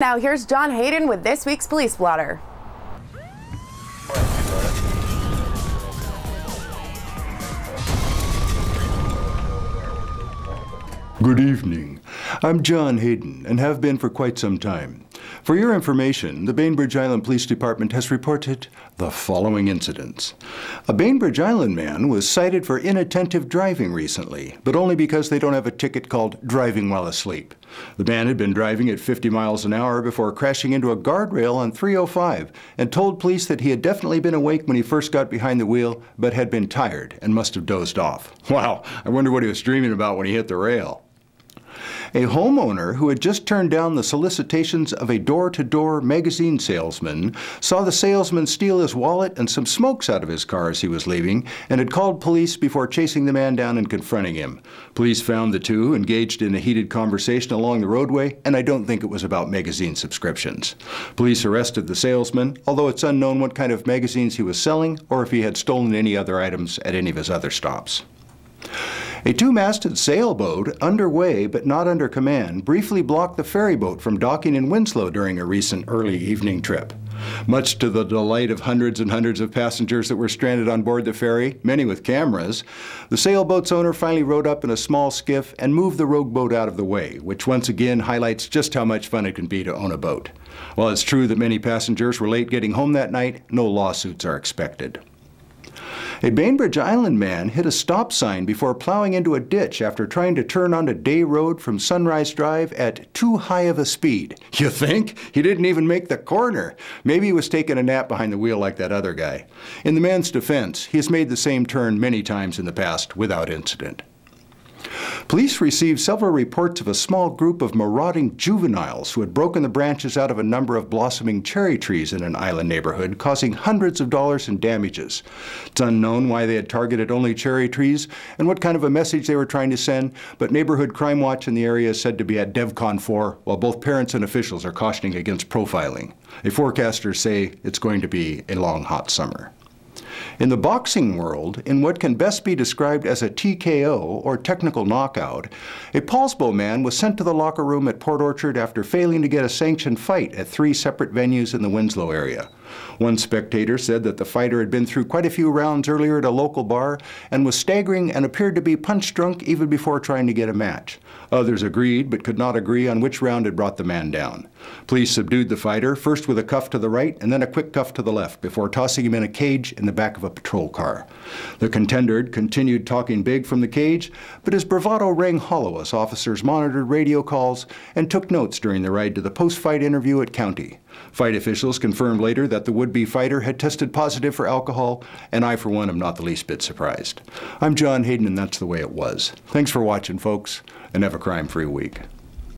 Now here's John Haydon with this week's Police Blotter. Good evening. I'm John Haydon and have been for quite some time. For your information, the Bainbridge Island Police Department has reported the following incidents. A Bainbridge Island man was cited for inattentive driving recently, but only because they don't have a ticket called driving while asleep. The man had been driving at 50 miles an hour before crashing into a guardrail on 305 and told police that he had definitely been awake when he first got behind the wheel, but had been tired and must have dozed off. Wow, I wonder what he was dreaming about when he hit the rail. A homeowner who had just turned down the solicitations of a door-to-door magazine salesman saw the salesman steal his wallet and some smokes out of his car as he was leaving and had called police before chasing the man down and confronting him. Police found the two engaged in a heated conversation along the roadway, and I don't think it was about magazine subscriptions. Police arrested the salesman, although it's unknown what kind of magazines he was selling or if he had stolen any other items at any of his other stops. A two-masted sailboat, underway but not under command, briefly blocked the ferry boat from docking in Winslow during a recent early evening trip. Much to the delight of hundreds and hundreds of passengers that were stranded on board the ferry, many with cameras, the sailboat's owner finally rowed up in a small skiff and moved the rogue boat out of the way, which once again highlights just how much fun it can be to own a boat. While it's true that many passengers were late getting home that night, no lawsuits are expected. A Bainbridge Island man hit a stop sign before plowing into a ditch after trying to turn onto Day Road from Sunrise Drive at too high of a speed. You think? He didn't even make the corner. Maybe he was taking a nap behind the wheel like that other guy. In the man's defense, he has made the same turn many times in the past without incident. Police received several reports of a small group of maurading juveniles who had broken the branches out of a number of blossoming cherry trees in an island neighborhood, causing hundreds of dollars in damages. It's unknown why they had targeted only cherry trees and what kind of a message they were trying to send, but Neighborhood Crime Watch in the area is said to be at DEVCON 4, while both parents and officials are cautioning against profiling. Forecasters say it's going to be a long, hot summer. In the boxing world, in what can best be described as a TKO, or technical knockout, a Paulsbo man was sent to the locker room at Port Orchard after failing to get a sanctioned fight at 3 separate venues in the Winslow area. One spectator said that the fighter had been through quite a few rounds earlier at a local bar and was staggering and appeared to be punch-drunk even before trying to get a match. Others agreed but could not agree on which round had brought the man down. Police subdued the fighter, first with a cuff to the right and then a quick cuff to the left, before tossing him in a cage in the back of a patrol car. The contender continued talking big from the cage, but his bravado rang hollow as officers monitored radio calls and took notes during the ride to the post-fight interview at County. Fight officials confirmed later that the would-be fighter had tested positive for alcohol, and I, for one, am not the least bit surprised. I'm John Haydon, and that's the way it was. Thanks for watching, folks, and have a crime-free week.